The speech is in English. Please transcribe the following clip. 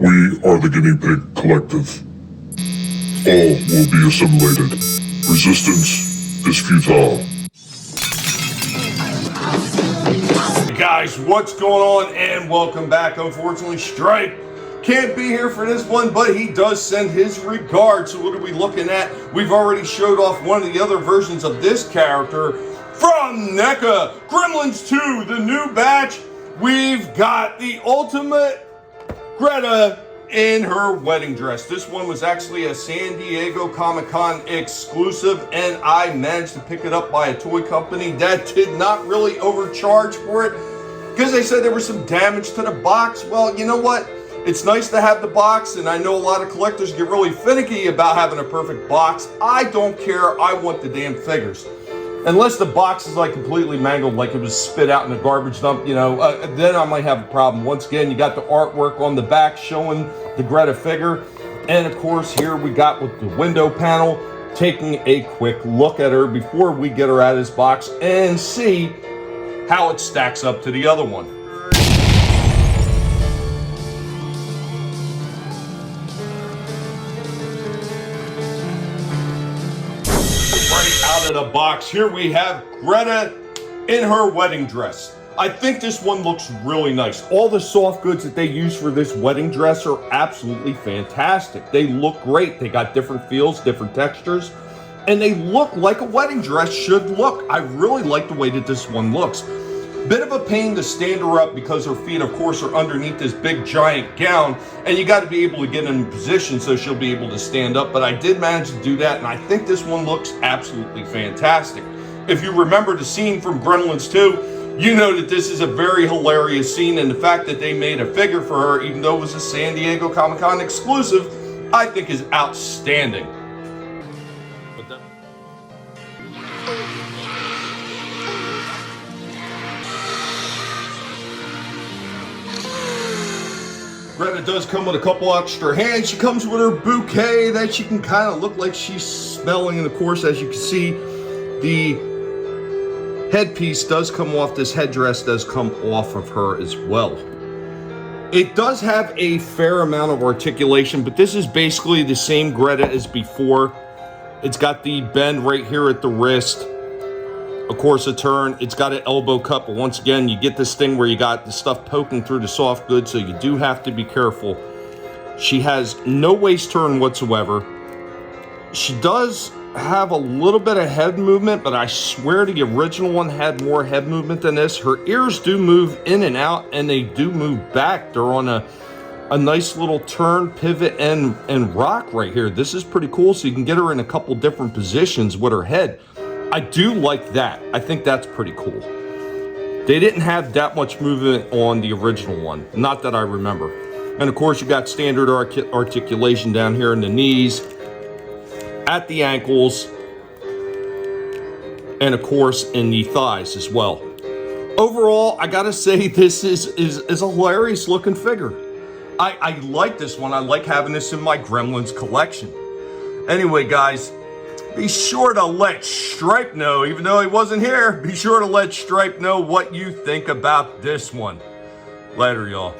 We are the Guinea Pig Collective. All will be assimilated. Resistance is futile. Guys, what's going on? And welcome back. Unfortunately, Stripe can't be here for this one, but he does send his regards. So what are we looking at? We've already showed off one of the other versions of this character from Neca. Gremlins 2, the new batch. We've got the ultimate Greta in her wedding dress. This one was actually a San Diego Comic-Con exclusive, and I managed to pick it up by a toy company that did not really overcharge for it because they said there was some damage to the box. Well, you know what? It's nice to have the box, and I know a lot of collectors get really finicky about having a perfect box. I don't care. I want the damn figures. Unless the box is like completely mangled, like it was spit out in a garbage dump, you know, then I might have a problem. Once again, you got the artwork on the back showing the Greta figure. And of course, here we got with the window panel, taking a quick look at her before we get her out of this box and see how it stacks up to the other one. Out of the box, here we have Greta in her wedding dress. I think this one looks really nice. All the soft goods that they use for this wedding dress are absolutely fantastic. They look great. They got different feels, different textures, and they look like a wedding dress should look. I really like the way that this one looks. Bit of a pain to stand her up because her feet, of course, are underneath this big giant gown, and you got to be able to get in position so she'll be able to stand up, but I did manage to do that, and I think this one looks absolutely fantastic. If you remember the scene from Gremlins 2, you know that this is a very hilarious scene, and the fact that they made a figure for her, even though it was a San Diego Comic-Con exclusive, I think is outstanding. Greta does come with a couple extra hands. She comes with her bouquet that she can kind of look like she's smelling. And of course, as you can see, the headpiece does come off. This headdress does come off of her as well. It does have a fair amount of articulation, but this is basically the same Greta as before. It's got the bend right here at the wrist. Of course, a turn. It's got an elbow cut, but once again, you get this thing where you got the stuff poking through the soft goods, so you do have to be careful. She has no waist turn whatsoever. She does have a little bit of head movement, but I swear the original one had more head movement than this. Her ears do move in and out, and they do move back. They're on a nice little turn, pivot, and rock right here. This is pretty cool, so you can get her in a couple different positions with her head. I do like that. I think that's pretty cool. They didn't have that much movement on the original one. Not that I remember. And of course, you got standard articulation down here in the knees, at the ankles, and of course, in the thighs as well. Overall, I gotta say, this is a hilarious looking figure. I like this one. I like having this in my Gremlins collection. Anyway, guys, be sure to let Stripe know, even though he wasn't here, be sure to let Stripe know what you think about this one. Later, y'all.